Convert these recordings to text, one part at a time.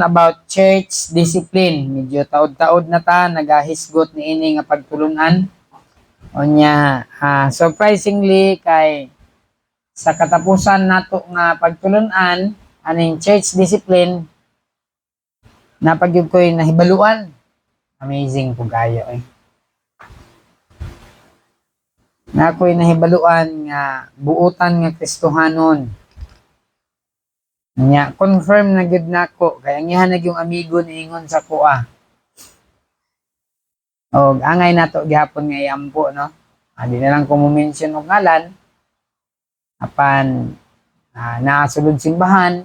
about church discipline. Medyo taod-taod na ta, nagahisgot ni ini nga pagtulunan. O niya, surprisingly, kay sa katapusan nato nga pagtulunan, aning church discipline, napagyud ko'y nahibaluan. Amazing po kayo eh. Na ako'y nahibaluan nga buutan nga Kristohanon. Nya confirm na gid nako kay ang ihanag yung amigo niingon sa kuha. Og angay nato gihapon nga iampo no. Di na lang ko mo-mention og ngalan. Apan naasulod simbahan.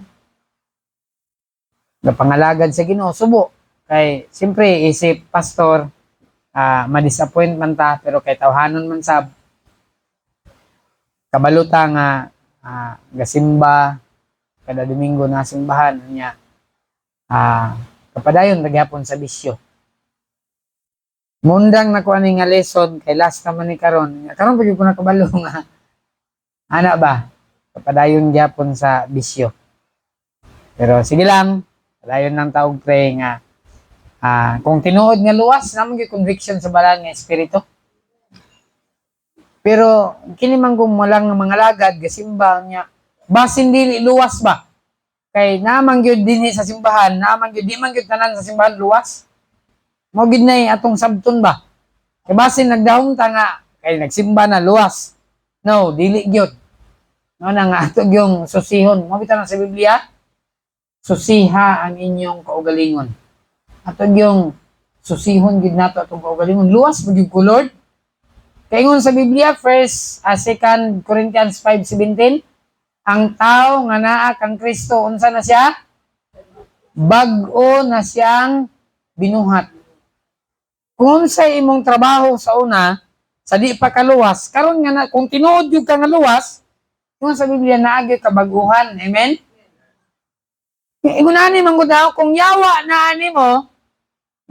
Gapangalagad sa Ginoo subo kay siyempre isip pastor ma-disappoint man ta pero kay tawhanon man sab kabaluta nga gasimba kada Domingo na simbahan niya kapadayon nagyapon sa bisyo. Mundang nakuha ni nga lesson kay last naman ni karon pag ko nakabalo nga ana ba kapadayon gyapon sa bisyo. Pero sige lang dayon nang taog pray nga kung tinuod nga luwas namang gyud conviction sa balang nga espiritu. Pero kini man kung walang mga lagad gasimba niya basin dili luwas ba? Kay namang gyud dinhi sa simbahan, namang gyud di man gyud tanan sa simbahan luwas. Mo gid nay atong sabton ba? Kay basin nagdahom ta nga kay nagsimba na luwas. No, dili gyud. No na nga ato yung susihon. Mo bitaw sa Biblia, susiha ang inyong kaugalingon. Ato yung susihon gid nato atong kaugalingon. Luwas ba gyud ko Lord? Kay ingon sa Biblia, 2 Corinthians 5:17, ang tao nga naa kang Kristo unsa na siya? Bag-o na siyang binuhat. Kung sa imong trabaho sa una, sa di pa kaluwas, karon nga na kung tinuod gyud ka nga luwas, kung sa Biblia naagi ka baguhan. Amen. Ingunani man gud kung yawa na ani mo,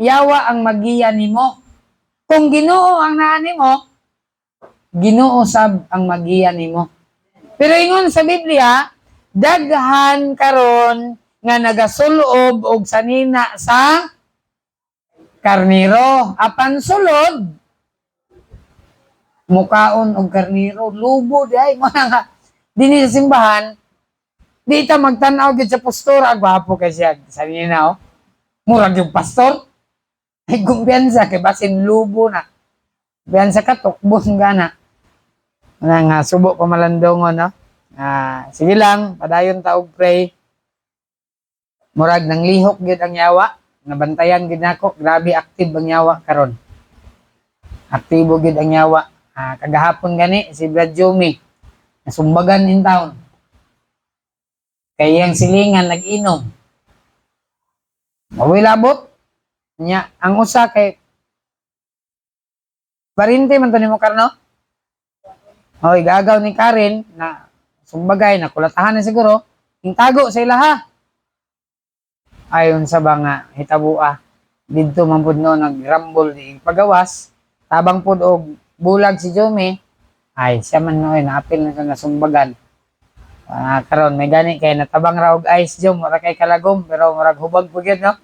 yawa ang magiya nimo. Kung Ginoo ang naani mo, Ginoo sab ang magiya nimo. Pero ingon sa Biblia, daghan karon nga nagasulob og sanina sa karniro. Apan sulod, mukaon og karniro, lubo day mo nga dinhi sa simbahan. Di ta magtan-aw gyud sa pastor, agwapo kay siya sanina oh. Murag yung pastor. Ay kumpiyansa kay basin lubo na. Kumpiyansa ka tukbon gana. Nga subo pamalandongon no. Sige lang, padayon ta og pray. Murag nang lihok gyud ang yawa, nabantayan gyud nako, grabe active ang yawa karon. Aktibo gyud ang yawa. Kagahapon gani si Brad Jomi nasumbagan in town. Kay ang silingan nag-inom. Maway labot nya ang usa kay parinte man to nimo karno. Hoy, gagaw ni Karen na sumbagay na kulatahan na siguro, tago sa ilaha. Ayon sa nga hitabua, didto man pud no nagrambol ni pagawas, tabang pud og bulag si Jomi, ay siya man noy naapil na sa nasumbagan. Karon may gani kay natabang ra og ice Jom, wala kay kalagom pero murag hubag pud gyud no.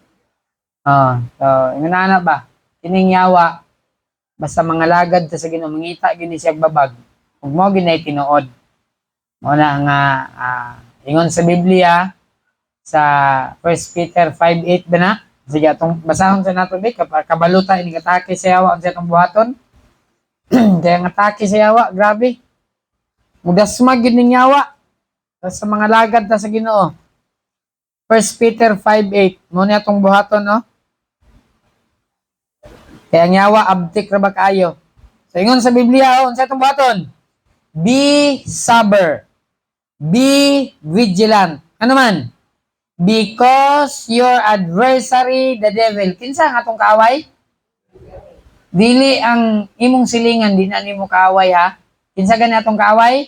So inana ba? Kining yawa basta mga lagad sa Ginoo mangita gini siya babag. Ug mo ginay tinuod. Mo na nga ingon sa Biblia sa 1 Peter 5:8 ba na? Sige atong basahon sa nato bi kabaluta ini atake sa yawa sa atong buhaton. Kaya ang atake sa yawa, grabe. Mudasmag gid ning yawa sa mga lagad ta sa Ginoo. 1 Peter 5:8 mo ni atong buhaton no. Kaya ang yawa abtik ra ba kaayo. So ingon sa Biblia unsa atong buhaton? Be sober. Be vigilant. Ano man? Because your adversary, the devil. Kinsa ang atong kaaway? Dili ang imong silingan, di na nimo kaaway ha. Kinsa gani atong kaaway?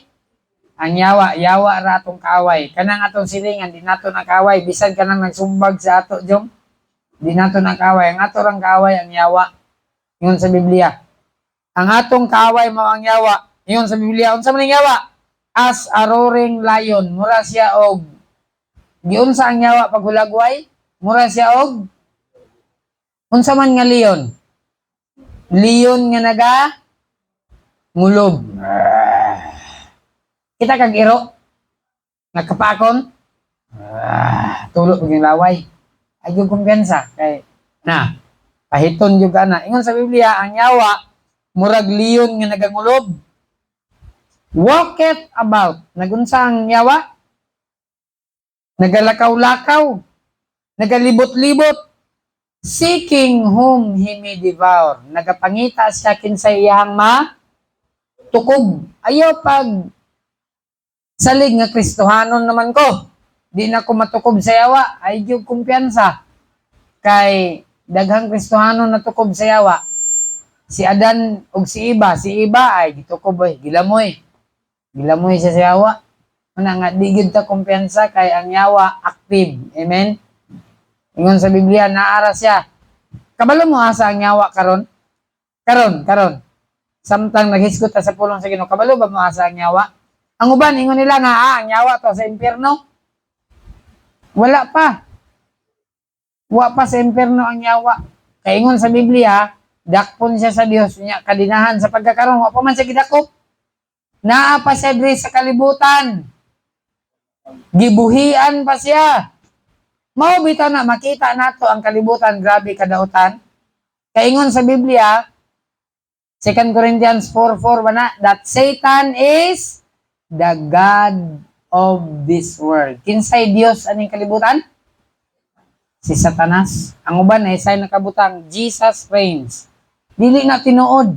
Ang yawa ra atong kaaway. Kanang atong silingan, di nato na kaaway. Bisan kanang nagsumbag sa ato, Jom. Di nato na kaaway. Ang ato rang kaaway, ang yawa. Ingon sa Biblia. Ang atong kaaway mao ang yawa. Ingon sa Biblia, unsa man ang yawa? As a roaring lion, mura siya og giunsa ang yawa paghulagway? mura siya og unsa man nga leon. Leon nga naga ngulob. Kita kag iro nakapakon. Tulo pag laway. Ay yung kumpiyansa kay na pahiton jud ana. Ingon sa Biblia ang yawa murag leon nga nagangulob. Walketh about. Nagunsa ang yawa? Nagalakaw-lakaw. Nagalibot-libot. Seeking whom he may devour. Nagapangita siya kinsa iyang tukob. Ayaw pag salig nga Kristohanon naman ko. Di na ko matukob sa yawa. Ay yung kumpiyansa. Kay daghang Kristohanon na tukob sa yawa. Si Adan ug si Iba. Si Iba ay gitukob ay gilamoy. Gilamoy siya sa yawa. Una nga, di gid ta kumpiyansa kay ang yawa active. Amen? Ingon sa Biblia, naara siya. Kabalo mo asa ang yawa karon? Karon. Samtang naghisgot ta sa pulong sa Ginoo, kabalo ba mo asa ang yawa? Ang uban, ingon nila nga, ang yawa to sa impyerno. Wala pa. Wa pa sa impyerno ang yawa. Kay ingon sa Biblia, dakpon siya sa Dios niya kadinahan sa pagkakaroon. Wa pa man siya gidakop. Naa pa siya diri sa kalibutan. Gibuhian pa siya. Mao bitaw na makita nato ang kalibutan, grabe kadautan. Kaingon sa Biblia, 2 Corinthians 4:4 na that Satan is the god of this world. Kinsay Dios aning kalibutan? Si Satanas. Ang uban ay say nakabutang Jesus reigns. Dili na tinuod.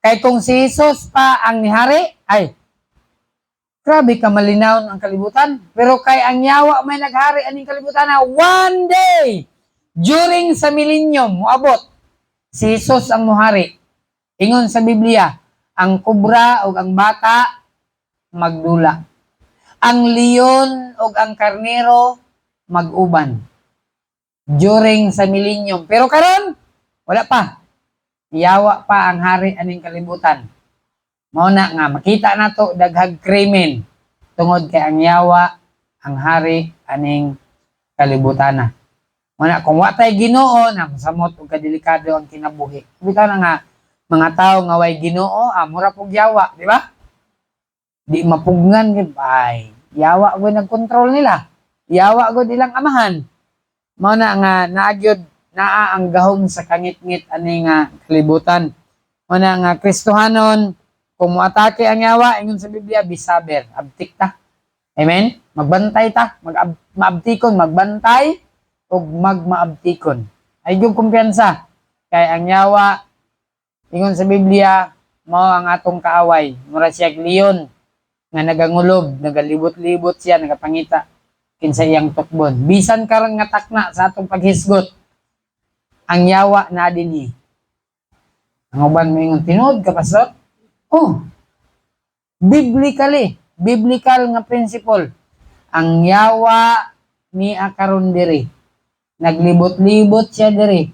Kay kung si Jesus pa ang nihari, ay grabe ka malinaw ang kalibutan. Pero kay ang yawa may naghari aning kalibutan na one day during sa millennium moabot si Jesus ang muhari. Ingon sa Biblia, ang kubra o ang bata magdula. Ang leon o ang karnero mag-uban. During sa millennium. Pero karon wala pa. Yawa pa ang hari aning kalibutan. Mao na nga makita nato daghang krimen tungod kay ang yawa ang hari aning kalibutan. Mao na kung wa tay Ginoo na samot ug kadelikado ang kinabuhi. Bitaw na nga mga tawo nga way Ginoo, mura pug yawa, di ba? Di mapugnan gid ay yawa gud nagkontrol nila. Yawa gud ilang amahan. Mao na nga naagyod naa ang gahom sa kangit-ngit ani nga kalibutan. Mao na nga Kristohanon kung moatake ang yawa, ingon sa Biblia, bisaber, abtik ta. Amen? Magbantay ta, maabtikon, magbantay, o magmaabtikon. Ay yung kumpiyansa. Kaya ang yawa, ingon sa Biblia, mao ang atong kaaway. Mura siya leon, nga nagangulob, nagalibot-libot siya, nagapangita, kinsa iyang tukbon. Bisan karang nga takna sa atong paghisgot, ang yawa na dinhi. Ang uban mo ingon, tinuod ka, pastor? Oh, biblical nga principle. Ang yawa ni akaron diri. Naglibot-libot siya diri.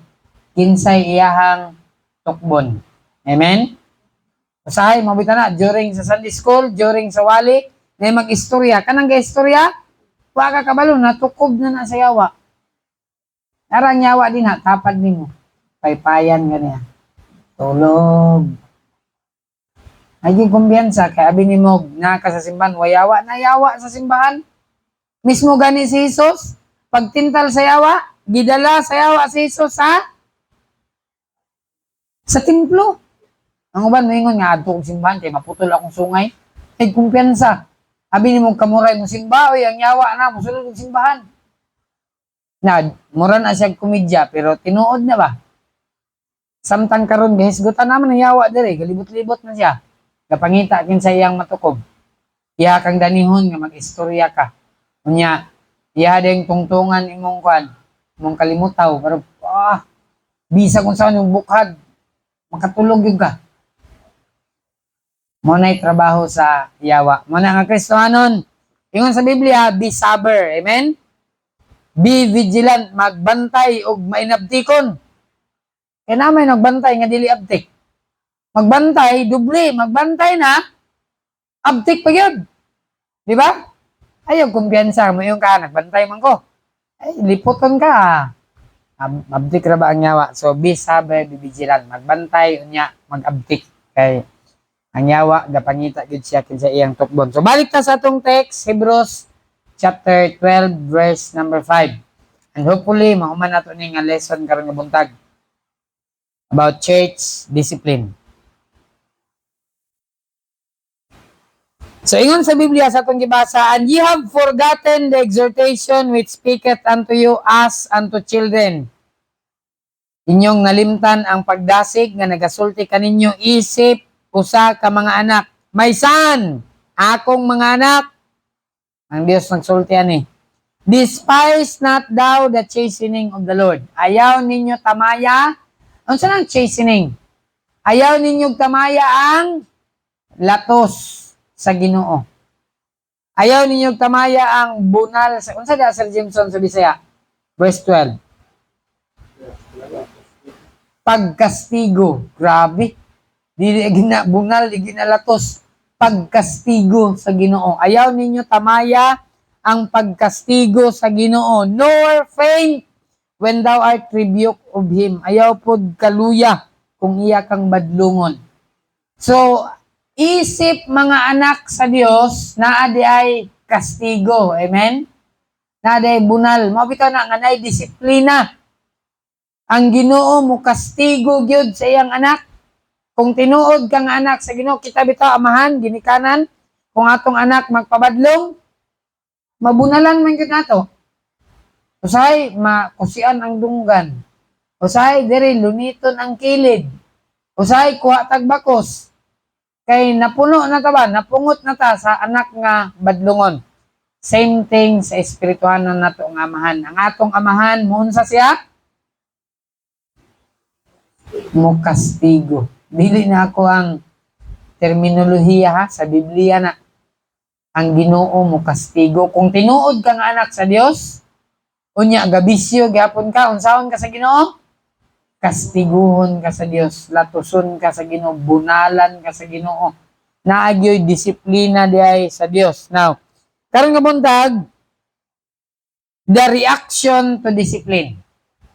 Kinsay iyahang tukbon. Amen? Usahay, mabita na, during sa Sunday school, during sa wali, na mag-istorya. Kanang ga-istorya, wa ka kabalo, natukob na sa yawa. Arang yawa din ha, tapad nimo. Paypayan ganyan. Tulog. Naging kumbiyansa, kaya abi ni mo naka sa simbahan, wayawa na yawa sa simbahan. Mismo gani si Jesus, pagtintal sa yawa, gidala sa yawa si Jesus sa templo. Ang uban moingon nga adto og simbahan kay maputol akong sungay. Ay kumpiyansa. Abi ni mo kamuray mo simba, oy ang yawa na mosulod og simbahan. Na mura na siya komedya pero tinuod na ba? Samtang karon gihisgutan naman ang yawa dire, galibot-libot na siya. Kapangita kinsa iyang matukob. Iya kang danihon nga mag-istorya ka. Unya, iya ding tungtungan imong kwan, imong kalimutaw pero bisa kung saan yung bukhad, makatulog yun ka. Mo na'y trabaho sa yawa. Mo na nga Kristohanon. Ingon sa Biblia, be sober. Amen? Be vigilant, magbantay o mainabtikon. Kaya naman nagbantay nga dili abtik. Magbantay, dubli, magbantay na, abtik pa yun. Di ba? Ayaw kumpiyansa mo yung ka, nagbantay man ko. ay liputon ka. Abdik ra ba ang yawa? So be sabe, be vigilant. Magbantay unya, mag-abdik kay ang yawa gapangita gid siya kinsa iyang tukbon. So balik ta sa atong text, Hebrews chapter 12 verse number 5. And hopefully mahuman nato ni nga lesson karon nga buntag about church discipline. So ingon sa Biblia sa atong gibasa, and ye have forgotten the exhortation which speaketh unto you as unto children. Inyong nalimtan ang pagdasig nga nagasulti kaninyo isip usa ka mga anak. My son, akong mga anak, ang Dios nagsulti ani. Despise not thou the chastening of the Lord. Ayaw ninyo tamaya. Ano sa nang chastening? Ayaw ninyo tamaya ang latos sa Ginoo. Ayaw ninyo tamaya ang bunal sa unsa da Sir Jameson sa Bisaya? Verse 12. Pagkastigo. Grabe. Dili gina bunal, di ginalatos. Pagkastigo sa Ginoo. Ayaw ninyo tamaya ang pagkastigo sa Ginoo, nor faint when thou art rebuked of him. Ayaw pod kaluya kung iya kang badlungon. So, isip mga anak sa Dios naa di ay kastigo. Amen? Naa di ay bunal. Mabitaw na nga na disiplina. Ang Ginoo mo kastigo gyud sa iyang anak. Kung tinuod kang anak sa Ginoo, kita bitaw amahan ginikanan kung atong anak magpabadlong, mabunalan man gyud nato. Usahay makusian ang dunggan. Usahay diri luniton ang kilid. Usahay kuha tag bakos. Kay napuno na ta ba, napungot na ta sa anak nga badlungon. Same thing sa espirituhanon nato nga amahan. Ang atong amahan mo unsa siya? Mo kastigo. Dili na ako ang terminolohiya ha, sa Biblia na ang Ginoo mo kastigo. Kung tinuod ka nga anak sa Dios, unya gabisyo gyapon ka, unsaon ka sa Ginoo? Kastiguhon ka sa Dios, latuson ka sa Ginoo, bunalan ka sa Ginoo. Naagyoy disiplina diay sa Dios. Now, karon nga buntag, the reaction to discipline.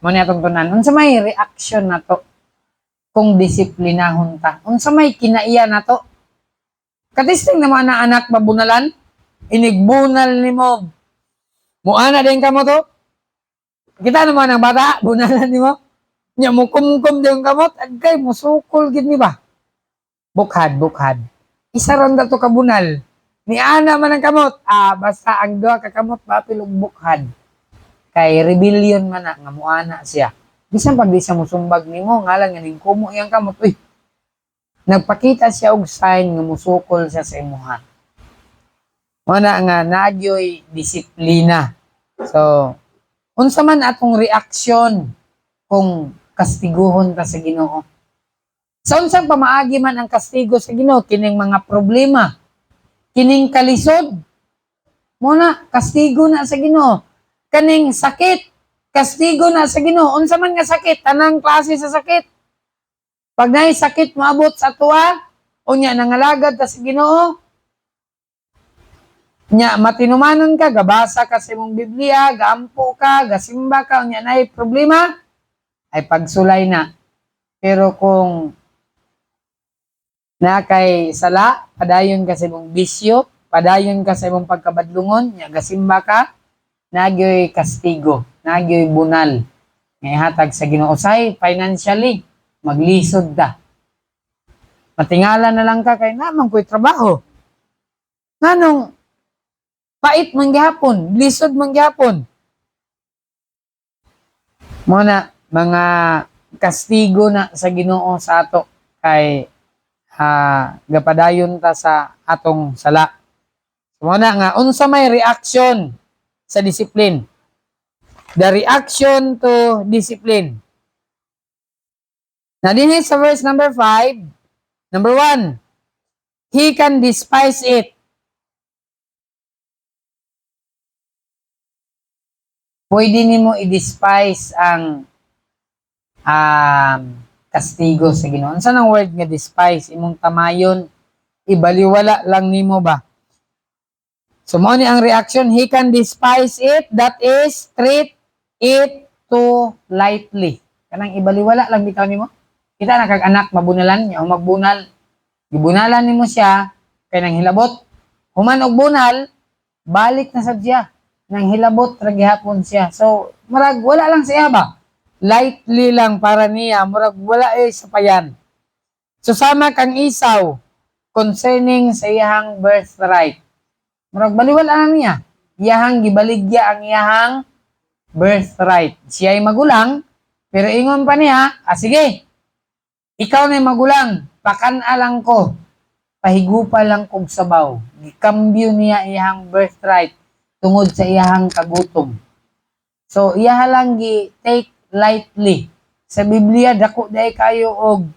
Mo ni atong tunan, unsa may reaction nato kung disiplinahon ta? Unsa may kinaiya nato? Katisting naman na anak mabunalan, inigbunal nimo. Muana din ka mo to? Kita naman ang bata, bunalan nimo. Nya mo kumkum din kamot, agkay mo sukol gid ni ba? Bukhad. Isa ron dato ka bunal. Ni ana man ang kamot. Basta ang duha ka kamot bapil og bukhad. Kay rebellion man na nga muana siya. Bisan pag di siya musumbag nimo, ngalan nga ning kumo iyang kamot. Uy, nagpakita siya og sign nga musukol siya sa imuha. Wala nga nagyoy disiplina. So, unsa man atong reaksyon kung kastiguhon ta sa Ginoo? Sa unsang pamaagi man ang kastigo sa Ginoo, kining mga problema, kining kalisod, muna kastigo na sa Ginoo. Kaning sakit, kastigo na sa Ginoo. Unsa man nga sakit, tanang klase sa sakit. Pag naay sakit maabot sa tuwa, unya nangalagad ta sa Ginoo, nya matinumanon ka, gabasa ka sa imong Biblia, gaampo ka, gasimba ka, unya naay problema, ay pagsulay na. Pero kung na kay sala, padayon ka sa imong bisyo, padayon ka sa imong pagkabadlungon, nya gasimba ka, nagyoy kastigo, nagyoy bunal. Nga ihatag sa Ginoo. Say financially, maglisod ta. Matingala na lang ka kay naman ko'y trabaho. Nganong pait man gyapon, lisod man gyapon. Muna mga kastigo na sa Ginoo sa ato kay gapadayon ta sa atong sala. Muna nga unsa may reaction sa discipline. The reaction to discipline. Now, din sa verse number 5, number 1, he can despise it. Pwede nimo i-despise ang kastigo sa Ginoo. Unsa nang word nga despise? Imong tamayon, ibaliwala lang nimo ba? So, mo ni ang reaction, he can despise it, that is, treat it too lightly. Kanang ibaliwala lang bitaw nimo. Kita na kag anak mabunalan, nya magbunal. Gibunalan nimo siya kay nang hilabot. Human og bunal, balik na sad siya. Nang hilabot ra gihapon siya. So, murag wala lang siya ba? Lightly lang para niya, murag wala sapayan. So sama kang Isaw concerning sa iyang birthright. Murag baliwala na niya. Iyahang gibaligya ang iyahang birthright. Siya ay magulang, pero ingon pa niya, sige, ikaw na magulang, pakanalang ko, pahigupa lang kog sabaw. Gikambyo niya iyahang birthright tungod sa iyahang kagutom. So, iyaha lang take lightly. Sa Biblia, dako day kayo og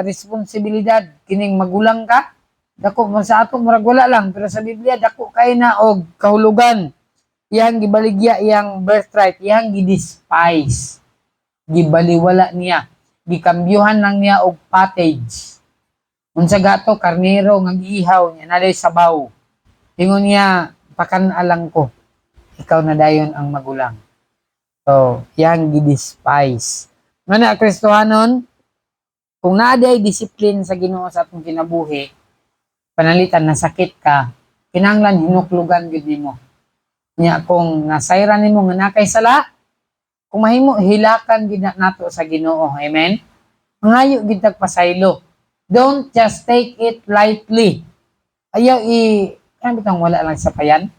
responsibilidad. Kining magulang ka, dako man sa ato, murag wala lang. Pero sa Biblia, dako kay na og kahulugan. Iyang gibaligya, iyang birthright, iyang gidespise. Gibaliwala niya. Gikambyuhan lang niya og pottage. Unsa gato, karnero, nga giihaw niya, naday sabaw. Tingon niya, pakanalang ko. Ikaw na dayon ang magulang. So, iyang gidespise. Nga Kristohanon, kung naaday disiplin sa Ginoo sa atong kinabuhi, panalitan na sakit ka, kinahanglan hinuklugan gyud nimo. Nya kung nasayran nimo nga nakay sala, kung mahimo hilakan gid nato sa Ginoo. Amen. Mangayo gid tag pasaylo. Don't just take it lightly. Ayaw kan bitang wala lang sa payan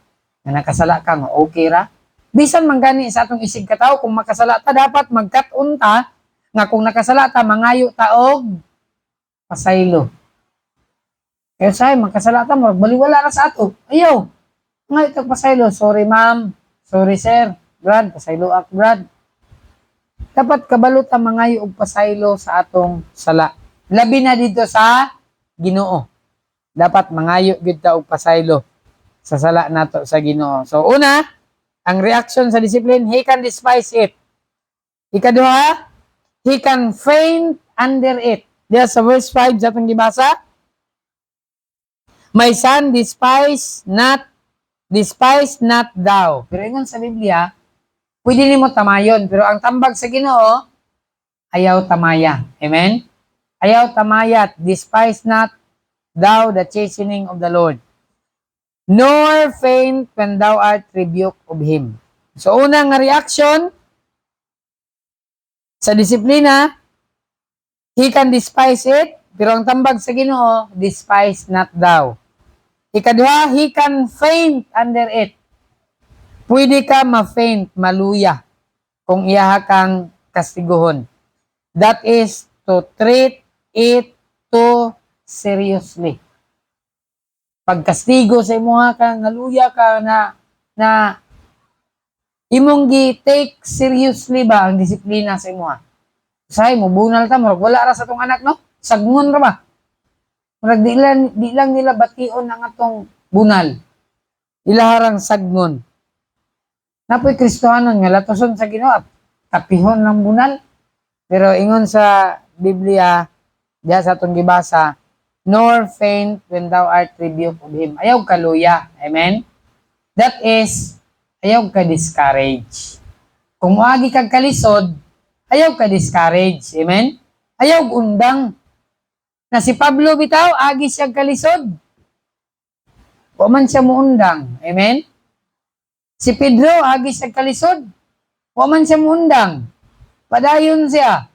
nga nakasala ka nga okay ra. Bisan man gani sa atong isig katawo, kung makasala ta dapat magkat-on ta nga kung nakasala ta mangayo ta og pasaylo. Kaya say makasala ta murag baliwala ra sa ato. Ayaw. Ngayo tag pasaylo, sorry ma'am, sorry sir, Brad, pasaylo ak Brad. Dapat kabalo ta mangayo og pasaylo sa atong sala. Labi na dito sa Ginoo. Dapat mangayo gid ta og pasaylo sa sala nato sa Ginoo. So una, ang reaction sa discipline, he can despise it. Ikaduha, he can faint under it. Diya sa verse 5 sa atong gibasa. My son, despise not thou. Pero ingon sa Biblia, pwede nimo tamayon. Pero ang tambag sa Ginoo, ayaw tamaya. Amen? Ayaw tamayat. Despise not thou the chastening of the Lord, nor faint when thou art rebuked of Him. So, unang reaction sa disiplina, he can despise it, pero ang tambag sa Ginoo, despise not thou. Ikaduha, he can faint under it. Pwede ka ma-faint, maluya, kung iyaha kang kastiguhon. That is to treat it too seriously. Pagkastigo sa imuha ka, naluya ka na imong gi-take seriously ba ang disiplina sa imuha? Say mo bunal ta, murag wala ra sa tong anak no? Sagngon ra ba? Murag di lang nila bation ang atong bunal. Ilaharang sagnon. Napoy Kristohanon nga latoson sa Ginoo, tapihon ng bunal. Pero ingon sa Biblia, diya sa atong gibasa, nor faint when thou art rebuked of Him. Ayaw ka luya. Amen? That is, ayaw ka discourage. Kung muagi kag kalisod, ayaw ka discourage. Amen? Ayaw undang. Na si Pablo bitaw, agi siya kalisod. O man siya muundang. Amen? Si Pedro, agi siya kalisod. O man siya muundang. Padayon siya.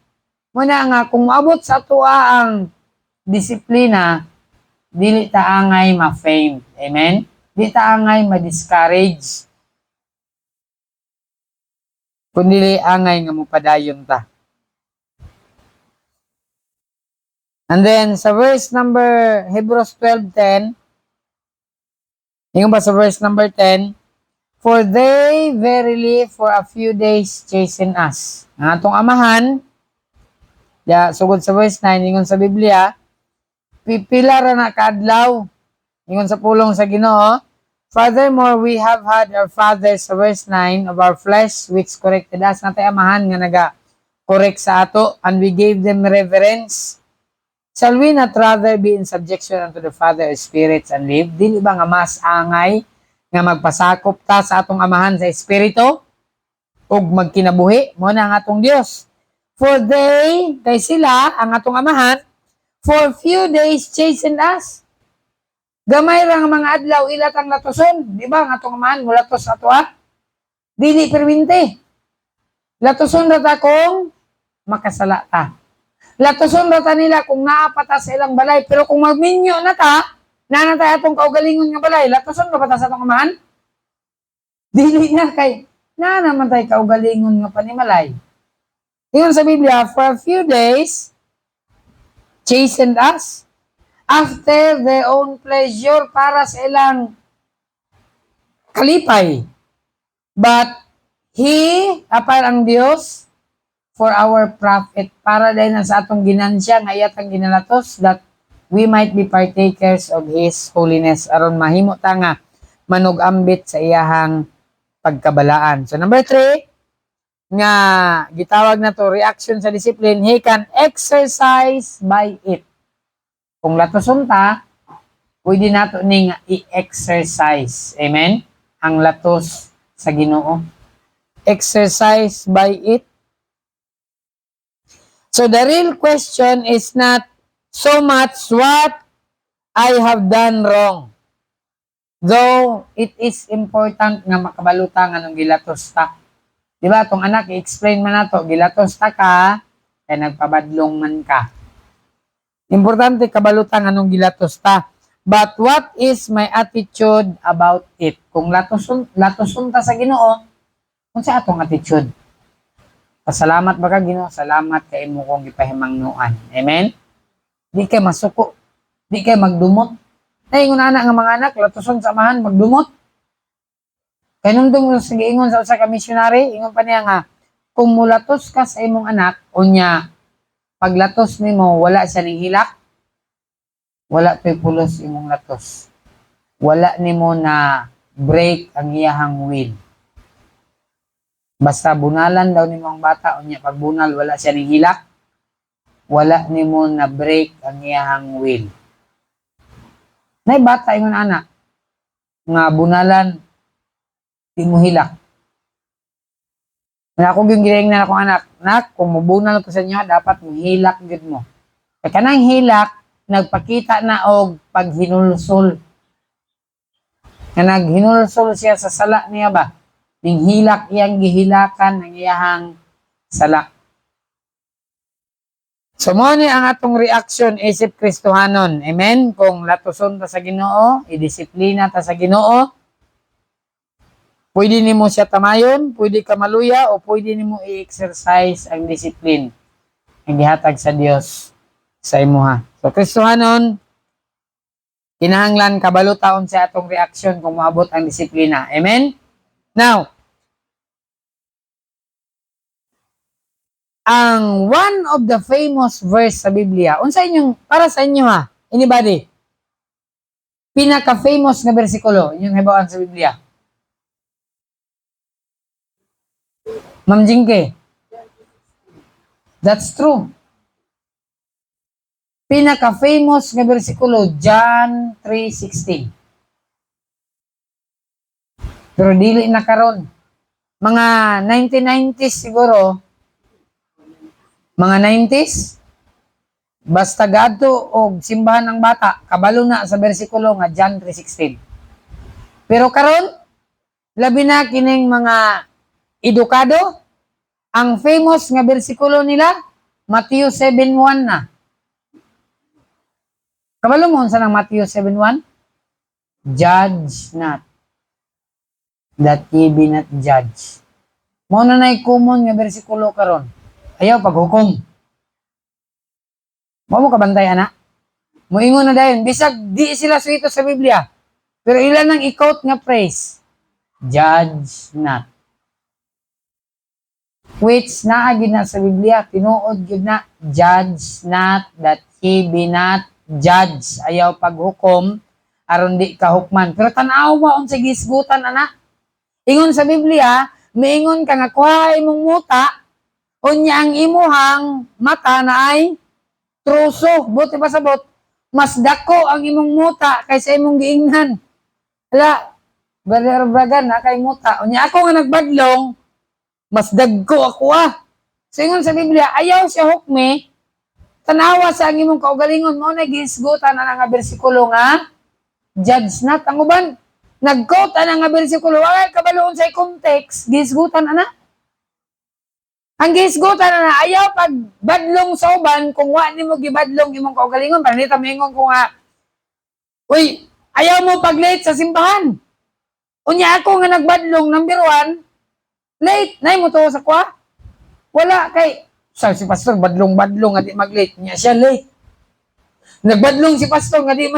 Muna nga, kung maabot sa tuwa ang disiplina, dili ta angay ma-faint. Amen? Dili ta angay ma-discourage. Kundi angay nga mupadayon ta. And then, sa verse number, Hebrews 12:10, yung ba sa verse number 10, for they verily for a few days chasten us. Ang atong amahan, sugod sa verse 9, ingon sa Biblia, pipila ra na kaadlaw, ingon sa pulong sa Ginoo, furthermore, we have had our fathers, sa verse 9, of our flesh, which corrected us, natay amahan nga naga-correct sa ato, and we gave them reverence. Shall we not rather be in subjection unto the Father of spirits and live? Dili ba nga mas angay nga magpasakop ta sa atong amahan sa espiritu? ug magkinabuhi mo na ang atong Dios. For they, kay sila, ang atong amahan, for few days chastened us. Gamay ra nga mga adlaw ilat ang latuson, di ba? Ang atong amahan mula to sa ato dili perwinte. Latuson ra ta kung makasala ta. Latuson ra ta nila kung naapata sa ilang balay, pero kung magminyo na ta, nanatay atong kaugalingon nga balay, latuson ra ba ta sa atong amahan? Dili na kay na naman tayo kaugalingon nga panimalay. Ingon sa Biblia, for a few days, chastened us after their own pleasure para sa ilang kalipay. But He, apal ang Dios, for our profit, para dahil na sa atong ginansya, nga iyatang ginalatos, that we might be partakers of His holiness, aron mahimo ta nga manug-ambit sa iyahang pagkabalaan. So number 3, nga gitawag na to reaction sa discipline, he can exercise by it. Kung latoson ta, pwede nato ning i-exercise. Amen? Ang latos sa Ginoo. Exercise by it. So the real question is not so much what I have done wrong. Though it is important nga makabaluta nga nung gilatos ta. Diba, itong anak, i-explain man nato, gilatos ta ka, kaya nagpabadlong man ka. Importante, kabalutan anong gilatos ta. But what is my attitude about it? Kung latoson ta sa Ginoo, kung sa atong attitude? Pasalamat ba ka, Ginoo? Salamat kay imo kong gipahimangnuan. Amen? Di kay masuko. Di kay magdumot. Ingon na nga mga anak, latoson sa amahan, magdumot. Kaya nung sige ingon sa usa ka missionary, ingon pa niya nga, kung mulatos ka sa imong anak, unya, paglatos nimo wala siya ning hilak, wala to'y pulos imong latos. Wala nimo na break ang iyahang will. Basta bunalan daw nimo ang bata, unya pag bunal wala siya ning hilak, wala nimo na break ang iyahang will. Nay bata ingon anak, nga bunalan di mo hilak. Kaya ako yung giling na akong anak, kung mabunal ko sa inyo, dapat mo hilak gud mo. Kaya kanang hilak, nagpakita na og paghinulsol. Kaya naghinulsol siya sa sala niya ba? Yung hilak iyang gihilakan ng iyahang sala. So mo ni ang atong reaction isip Kristohanon. Amen? Kung latuson ta sa Ginoo, idisiplina ta sa Ginoo, pwede nimo siya tamayon, pwede ka maluya, o pwede nimo i-exercise ang discipline ang gihatag sa Dios sa imuha. So, Kristohanon, kinahanglan kabalutaon sa atong reaction kung maabot ang disiplina. Amen? Now, ang one of the famous verse sa Biblia, unsa inyong, para sa inyo anybody, pinaka-famous na bersikulo, inyong hibawaan sa Biblia? Ma'am Jingke. That's true. Pinaka-famous nga bersikulo, John 3:16. Pero dili na karon. Mga 1990s siguro, mga 90s, basta gadto og simbahan ng bata, kabalo na sa bersikulo nga John 3:16. Pero karon, labi na kining mga edukado, ang famous nga bersikulo nila, Matthew 7:1 na. Kabalo mo sa ng Matthew 7:1? Judge not, that ye be not judged. Mo na nay common nga bersikulo karon. Ayaw paghukom. Mo kabantay ana. Moingon na dayon bisag di sila suito sa Biblia. Pero ilan ang i-quote nga phrase? Judge not. Which naagid na sa Biblia, tinuod gyud na, judge not that he be not judged. Ayaw paghukom aron di kahukman. Pero tan-awa unsa gisgutan ana. Ingon sa Biblia, miingon ka nga kuha imong muta, unya ang imuhang mata na ay truso. Buti pa sabot, mas dako ang imong muta kaysa imong giingnan. Hala, brother na kay muta. Unya ako nga nagbadlong, Mas dagko ako So ingon sa Biblia, ayaw siya hukme, tanawa sa ang imong kaugalingon mo, nagisgutan na nga bersikulo nga, judge not. Ang uban, nag-quote na nga bersikulo, wala kabaloon sa context, gisgutan na. Ang gisgutan na ayaw pag badlong sa uban, kung wa ni mo gibadlong imong kaugalingon, panita mo ingon ko nga, uy, ayaw mo pag late sa simbahan. Unya ako nga nagbadlong, number 1, late, nay mo to sa kwa? Wala kay, si pastor, badlong-badlong, nga di mag-late. Niya siya late. Nagbadlong si pastor, nga dili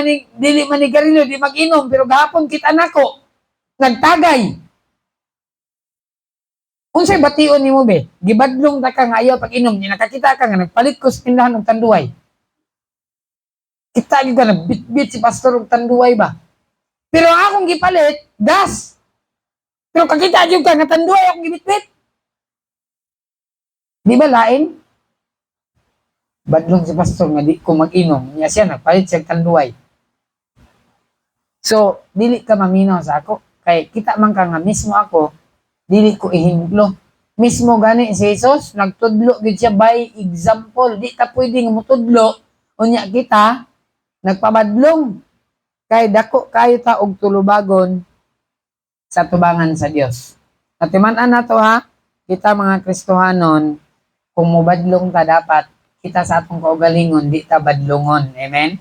manigarilyo, di mag-inom, pero gahapon kita nako, nagtagay. Unsay bation nimo be? Gibadlong ta ka nga ayaw pag-inom, niya nakakita ka nga, nagpalit ko sa tindahan ng tanduay. Kita ka na bit-bit si pastor ng tanduay ba? Pero akong gipalit, gas. Pero kakita dyan ka, nga tanduay akong gibit-bit. Di ba lain? Badlong si pastor nga di ko mag-inom. Niya siya, nagpalit siya tanduay. So, dili ka maminaw sa ako. Kay kita man ka nga mismo ako, dili ko ihimplo. Mismo gani si Jesus, nagtudlo gid siya by example. Di ta pwedeng mutudlo, unya kita, nagpabadlong. Kay dako kayo ta og tulubagon sa tubangan sa Dios. Natiman-an na to ha, kita mga Kristohanon, kung mubadlong ta dapat, kita sa atong kaugalingon, di ta badlongon. Amen?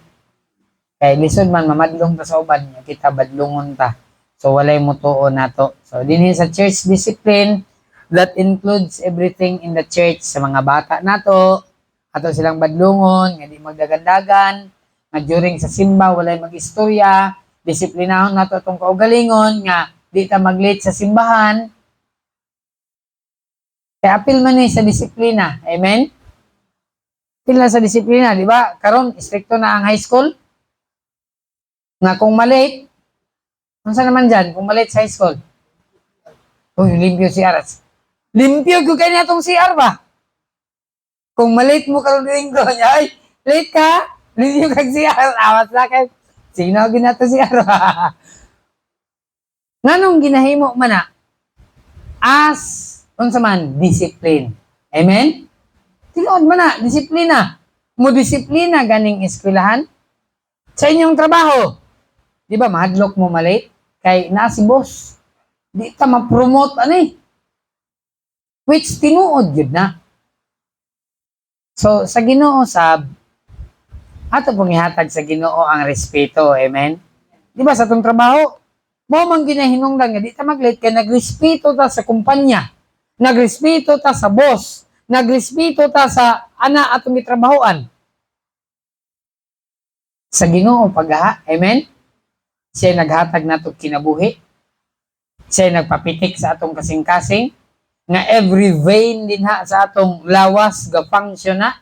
Kay lisod man, mamadlong ta sa uban niya, kita badlongon ta. So, walay mutuo na to. So, din sa church discipline, that includes everything in the church. Sa mga bata na to, ato silang badlongon, nga di magdagandagan, nga during sa simba, walay mag-istorya, disiplinahon na to itong kaugalingon, nga di ta mag-late sa simbahan. Kaya apil man sa disiplina. Amen? Apil na sa disiplina, di ba? Karon stricto na ang high school. Nga kung malate, ano sa naman dyan? Kung malate sa high school. Uy, limpyo si Aras. Limpyo ko kanya itong CR ba? Kung malate mo karon linggo niya, ay, late ka? Limpyo kag CR. Awas na kayo. Sino ginato CR ba? Nganong ginahimo man na? As, unsa man, discipline. Amen? Tinuod man na, disiplina. Mo disiplina ganing eskwelahan. Sa inyong trabaho, di ba, mahadlok mo malate? Kay na si boss. Di ka ma-promote, which tinuod yun na. So, sa Ginoo sab, ato pong ihatag sa Ginoo ang respeto. Amen? Di ba, sa itong trabaho, mo man ginahinungdan nga, di ta mag-late, kay nagrespeto ta sa kumpanya. Nagrespeto ta sa boss. Nagrespeto ta sa ana atong gitrabahoan. Sa Ginoo pagha, amen? Siya naghatag nato kinabuhi. Siya nagpapitik sa atong kasing-kasing nga every vein din ha sa atong lawas ga function na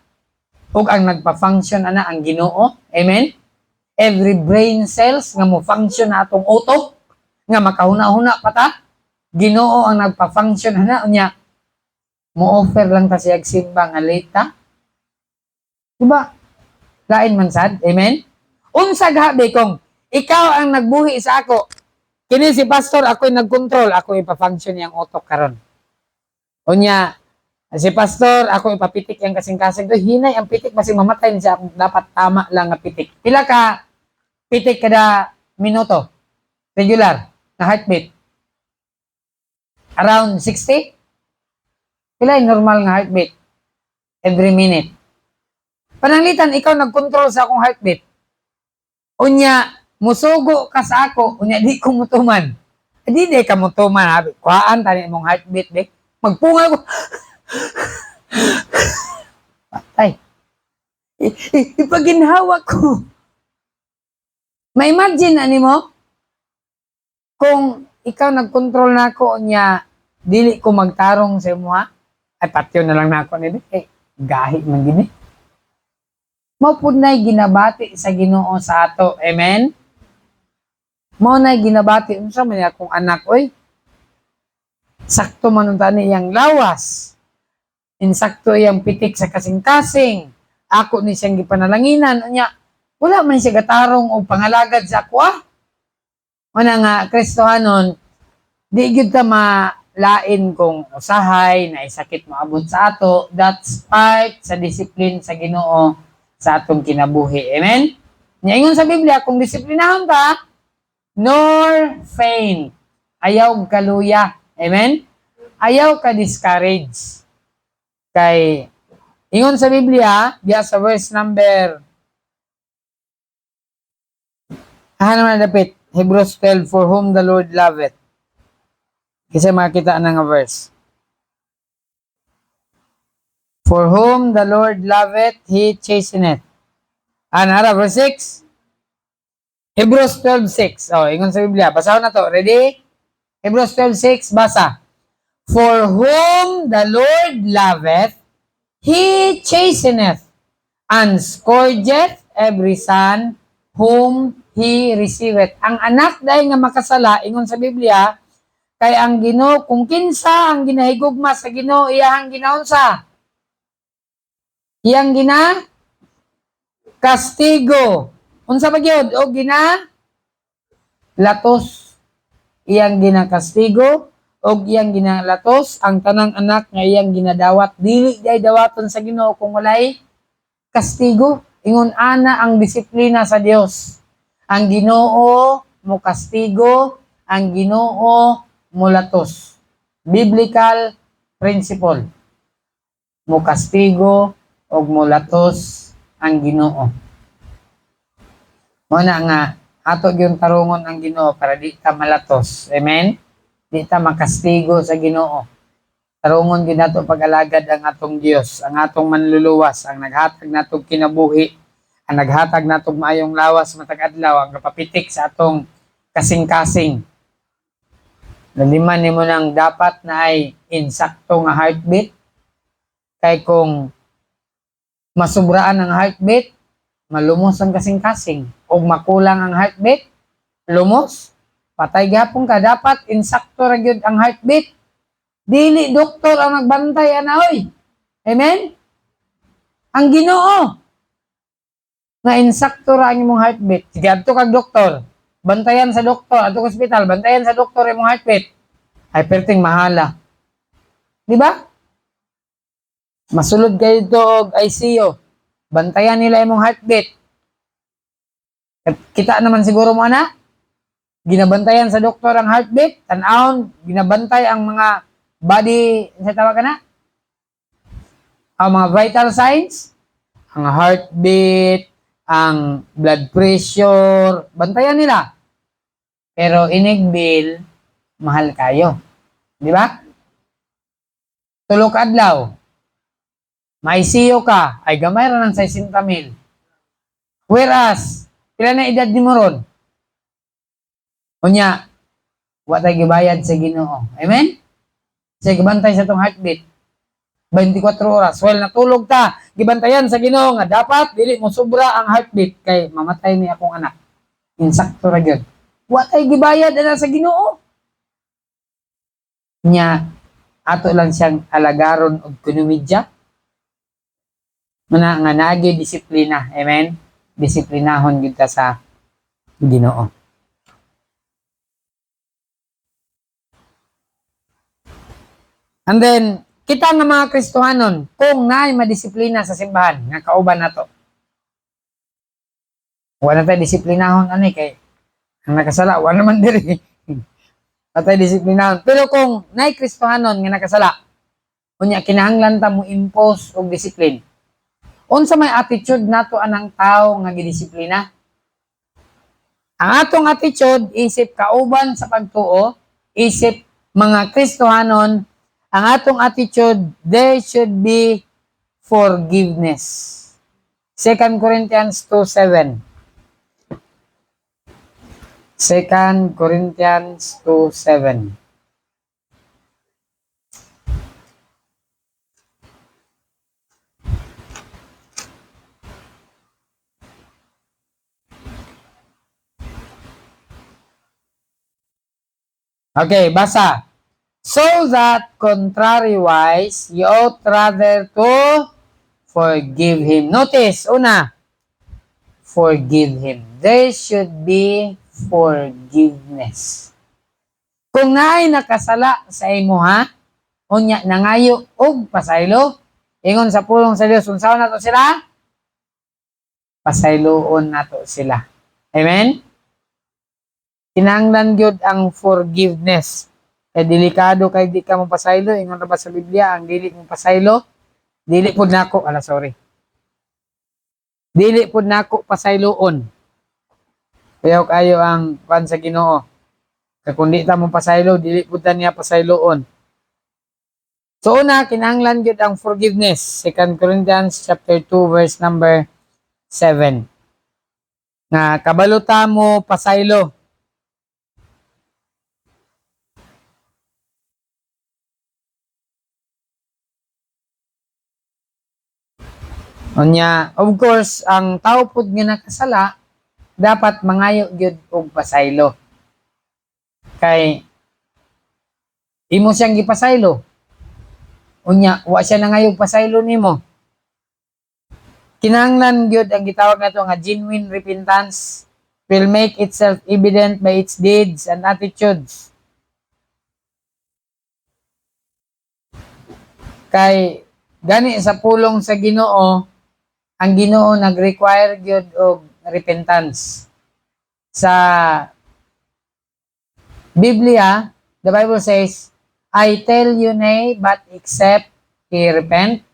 ug ang nagpa-function ana ang Ginoo. Amen? Every brain cells nga mo function na atong utok nga makahuna-huna pa ta. Ginoo ang nagpa-function ana unya mo offer lang ta siya simba nga late ta. Diba? Lain man sad. Amen? Unsa gabi kung ikaw ang nagbuhi sa ako, kini si pastor, ako'y nag-control, ako ipa-function yung utok karon. Unya, si pastor, ako ipapitik yung kasing-kasing. Hinay ang pitik, masing mamatay niya. Dapat tama lang ang pitik. Pila ka pitik kada minuto? Regular, na heartbeat. Around 60? Pila yung normal nga heartbeat? Every minute. Pananglitan, ikaw nag-control sa akong heartbeat. Unya, musugo ka sa ako, unya di ko mutuman. Di ka mutuman, kuhaan tani mong heartbeat, de. Magpunga ko. Patay. Ipaginhawa ko. Ma-imagine, mo? Kung ikaw nag-control na ako, unya, dili ko magtarong sa imo, ha? Ay, patyo na lang na ako nito. Gahi man gini. Mapud na'y ginabati sa Ginoo sa ato. Amen? Mao na'y ginabati. Unsa man akong anak, oy? Sakto man tani yang lawas. Insakto yang pitik sa kasing-kasing. Ako ni siyang gipanalanginan. Unya, wala man siya gatarong o pangalagad sa ako, Una nga, Kristohanon, di gyud ta lain kung usahay na isakit moabot sa ato, that's part sa discipline sa Ginoo sa atong kinabuhi. Amen? Ingon sa Biblia, kung disiplinahon ka, nor faint. Ayaw kaluya. Amen? Ayaw ka discourage. Kay, ingon sa Biblia, diya sa verse number, naman dapit, Hebrews 12, for whom the Lord loveth. Kasi makita na nga verse. For whom the Lord loveth, He chasteneth. Anara, verse 6. Hebrews 12:6. Oh, ingon sa Biblia. Basahon na to. Ready? Hebrews 12:6. Basa. For whom the Lord loveth, He chasteneth, and scourgeth every son whom He receiveth. Ang anak dahil nga makasala, ingon sa Biblia, kay ang Ginoo, kung kinsa ang ginahigugma sa Ginoo, iyahang ginaunsa. Iyang kastigo. Unsa ba gyud? O latos. Iyang kastigo o iyang latos ang tanang anak nga iyang ginadawat. Dili day dawaton sa Ginoo kung walay kastigo. Ingon ana ang disiplina sa Dios. Ang Ginoo mo kastigo, ang Ginoo mo latos. Biblical principle. Mo kastigo o mo latos ang Ginoo. Muna nga, ato yung tarungon ang Ginoo para di ta malatos. Amen? Di ta makastigo sa Ginoo. Tarungon din nato pag-alagad ang atong Dios, ang atong manluluwas, ang naghatag natong kinabuhi, ang naghatag natong maayong lawas matag adlaw, ang kapapitik sa atong kasing-kasing. Naliman nimo nang dapat na ay insakto nga heartbeat. Kay kung masubraan ang heartbeat, malumos ang kasing-kasing. O makulang ang heartbeat, lumos, patay gapon ka. Dapat insakto ra gyud ang heartbeat. Dili doktor ang nagbantay ana oy. Amen? Ang Ginoo nga insakto ra ang imong heartbeat. Sige adto kag doktor, bantayan sa doktor, adto ka ospital, bantayan sa doktor imong heartbeat. Ay perting mahala. Di ba? Masulod kayo ito og ICU. Bantayan nila imong heartbeat. Kita naman siguro mo na, ginabantayan sa doktor ang heartbeat, tanawon, ginabantay ang mga body, sa tawag ka na? Ang mga vital signs, ang heartbeat, ang blood pressure, bantayan nila. Pero inigbil, mahal kayo. Di ba? Tulog adlaw, may ICU ka, ay gamay ra ng 60,000. Whereas, pila na edad ni mo ron? Unya, wa tayo gibayad sa Ginoo. Amen? Sige, gibantay sa tong heartbeat. 24 oras. Well, natulog ta. Gibantayan sa Ginoo nga dapat dili mo sobra ang heartbeat kay mamatay ni akong anak. Insakto ra gyud. Wa tayo gibayad ana sa Ginoo. Nya, ato lang siyang alagaron og kunumidya. Nga nagi disiplina. Amen? Disiplinahon gyud ta sa Ginoo. And then, kita nga mga Kristohanon, kung naay madisiplina sa simbahan, nga kauban nato. Wala tayo disiplinahon ani kay ang nakasala, wala naman diri. Wala tayo disiplinahon. Pero kung naay Kristohanon nga nakasala, unya kinahanglan ta mo impose og discipline. Unsa may attitude nato anang tao nga gidisiplina? Ang atong attitude isip kauban sa pagtuo, isip mga Kristohanon, ang atong attitude there should be forgiveness. 2 Corinthians 2:7. 2 Corinthians 2:7. Okay, basa. So that contrariwise, you ought rather to forgive him. Notice, una, forgive him. There should be forgiveness. Kung naay nakasala sa imo ha, unya nangayo og pasaylo, ingon sa pulong sa Dios, unsaon nato sila? Pasayloon nato sila. Amen? Kinahanglan gyud ang forgiveness. Kay delikado kay di ka mo pasaylo, ingon ra ba sa Biblia ang dili mo pasaylo? Dili pud nako, Dili pud nako pasayloon. Kaya kayo ang pan sa Ginoo. Kaya kung di ta mo pasaylo, dili pud ta niya pasayloon. So una, kinahanglan gyud ang forgiveness. 2 Corinthians chapter 2 verse number 7. Nga kabaluta mo pasaylo. Unya, of course, ang tao pud nga nakasala dapat mangayo gyud og pasaylo. Kay imo siyang gipasaylo. Unya, wa siya nangayog pasaylo nimo. Kinahanglan gyud ang gitawag nato nga genuine repentance will make itself evident by its deeds and attitudes. Kay gani sa pulong sa Ginoo, ang Ginoo nag-require gyud og repentance. Sa Biblia, the Bible says, I tell you nay, but except ye repent,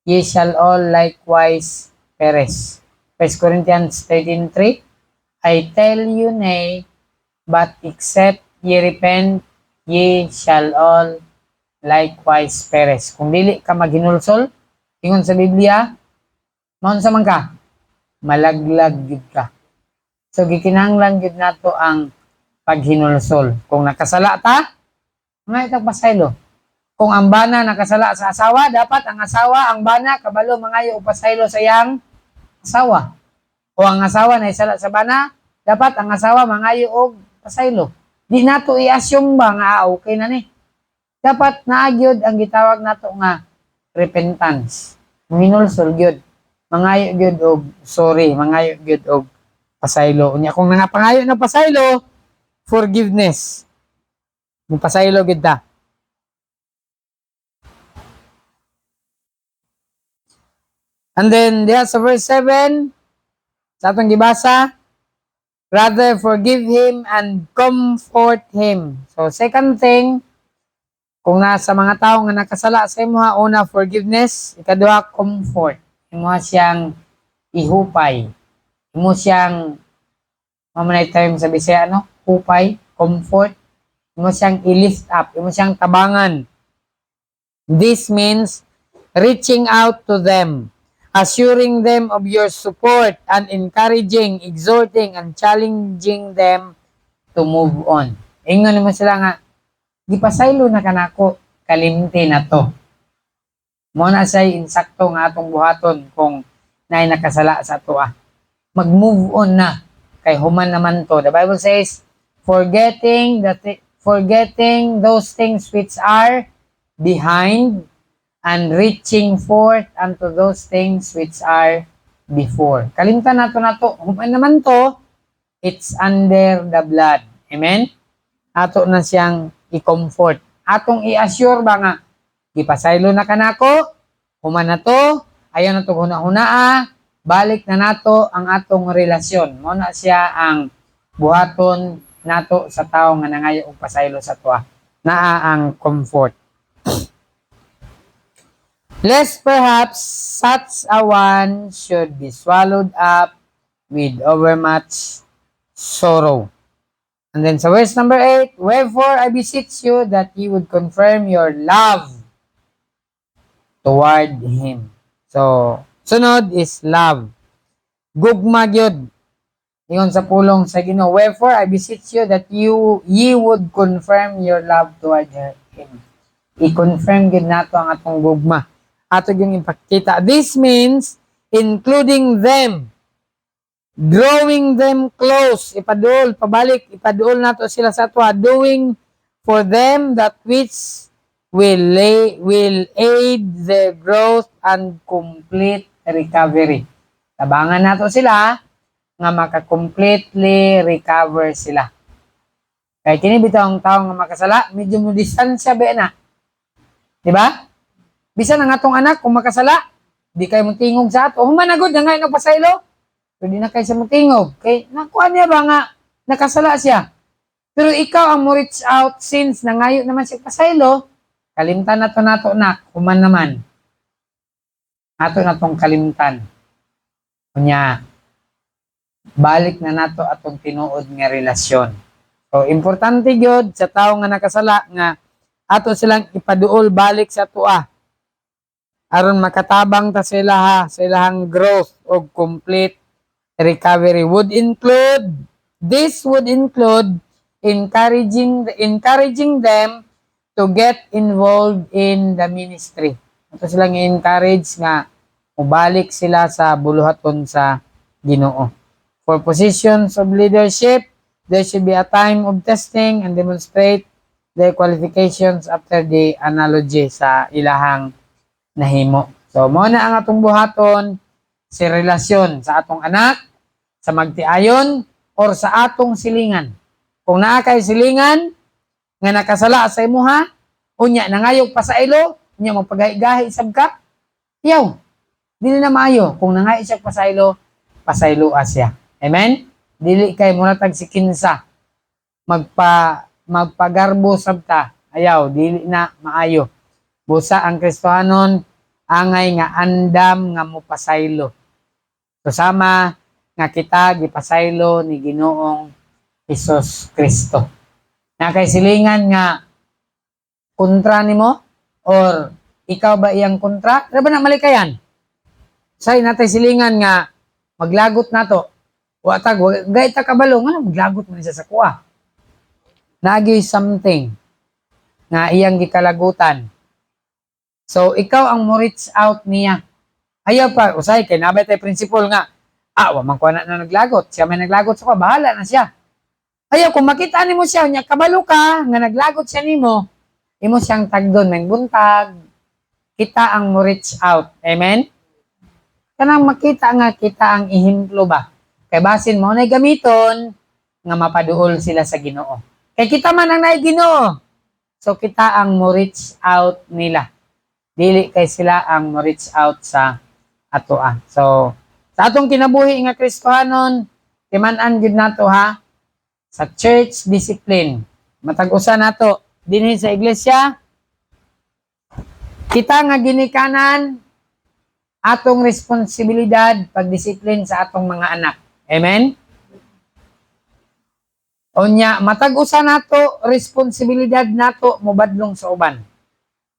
ye shall all likewise perish. 1 Corinthians 13:3, I tell you nay, but except ye repent, ye shall all likewise perish. Kung dili ka maghinulsol, ingon sa Biblia, maun sa man ka, malaglag gyud ka. So gikinahanglan gyud nato ang paghinulsol. Kung nakasala ta, nga itag pasaylo. Kung ang bana nakasala sa asawa, dapat ang asawa, ang bana, kabalo mangayo o pasaylo sa iyang asawa. O ang asawa na isala sa bana, dapat ang asawa mangayo og pasaylo. Di nato i-assume ba nga okay na ni. Dapat naagyod ang gitawag nato nga repentance. Hinulsol gyud. Mangayo gyud og sorry, mangayo gyud og pasaylo. Unya kung nangapangayo na pasaylo, forgiveness. Pasaylo gyud ta. And then diha sa verse 7, sa atong gibasa, rather forgive him and comfort him. So second thing, kung nasa mga tao nga nakasala sa imuha, una forgiveness, ikaduha comfort. Imuha siyang ihupay. Imo siyang mamanay term sa Bisaya, no? Hupay, comfort. Imo siyang i-lift up, imo siyang tabangan. This means reaching out to them, assuring them of your support, and encouraging, exhorting, and challenging them to move on. Ingon mo sila nga, gipasaylo na kanako, kalimti na to. Mo na siya insakto nga atong buhaton kung naay nakasala sa ato. Mag-move on na, kay human naman to. The Bible says, forgetting those things which are behind and reaching forth unto those things which are before. Kalimtan nato, human naman to, it's under the blood. Amen? Ato na siyang i-comfort. Atong i-assure ba nga, ipasaylo na kanako, human na to, ayaw na to huna-hunaa, balik na nato ang atong relasyon. Mo na siya ang buhaton nato sa tao nga nangayo og pasaylo sa tuwa. Naa ang comfort. Lest perhaps such a one should be swallowed up with overmuch sorrow. And then sa verse number 8, wherefore I beseech you that ye would confirm your love toward him. So, sunod is love. Gugma gyud. Ingon sa pulong sa Ginoo, wherefore I beseech you that ye would confirm your love toward him. I-confirm gyud nato ang atong gugma. Ato yung ipakita. This means including them, drawing them close, ipaduol, pabalik, ipaduol nato sila sa atwa, doing for them that which will aid their growth and complete recovery. Tabangan nato sila nga maka-completely recover sila. Kaya kini bitaw ang tao nga makasala, medyo mo distansya ba na. Di ba? Bisan ang atong anak kung makasala, di kayo mo tingog sa ato. Humanagod na nga nagpasaylo. Pwede na kayo sa mo tingog. Kay nakuha niya ba nga nakasala siya. Pero ikaw ang mo reach out since nangayo naman siya pasaylo, kalimtan na to nato na, human naman. Ato na tong kalimtan. Kunya, balik na nato atong tinuod nga relasyon. So, importante gyud sa tao nga nakasala nga ato silang ipaduol balik sa tuwa. Aron makatabang ta sila ha, sa ilahang growth o complete recovery would include encouraging them to get involved in the ministry. Ato silang i-encourage nga mubalik sila sa buluhaton sa Ginoo. For positions of leadership, there should be a time of testing and demonstrate their qualifications after the analogy sa ilahang nahimo. So, mo na ang atong buhaton sa relasyon sa atong anak, sa magtiayon, or sa atong silingan. Kung naa kay silingan, nga nakasala sa imuha, unya, nangayog pa sa ilo, unya, magpagahi-gahi isab ka, yaw, dili na maayo. Kung nangay siya pasaylo, pasaylo siya. Amen? Dili kay muratag si kinsa. Magpagarbo sabta. Ayaw, dili na maayo. Busa ang Kristohanon, angay nga andam nga mo pasaylo. Susama nga kita gipasaylo ni Ginoong Hesus Kristo. Na kay silingan nga kontra nimo or ikaw ba iyang kontra? Ano ba na malikayan? Say natay silingan nga maglagot nato. Watag gay ta kabalo nga maglagot man siya sa kuha. Nagi something nga iyang gikalagutan. So ikaw ang mo reach out niya. Ayaw pa usay kay nabay tay principle nga wa man kuha na naglagot. Siya may naglagot sa kuha, bahala na siya. Ayaw kung makita nimo siya nya kabalo ka nga naglagot siya nimo, imo siyang tagdon ng buntag. Kita ang mo reach out. Amen? Kanang makita nga kita ang ihemplo ba. Kay basin mo na gamiton nga mapaduol sila sa Ginoo. Kay kita man ang naay Ginoo. So kita ang mo reach out nila. Dili kay sila ang mo reach out sa atoa. So sa atong kinabuhi nga Kristohanon, timan-an gid nato ha sa church discipline. Matag-usa nato dinhi sa iglesia. Kita nga ginikanan atong responsibilidad pagdisiplin sa atong mga anak. Amen? Onya, matag-usa nato, responsibilidad nato mobadlong sa uban.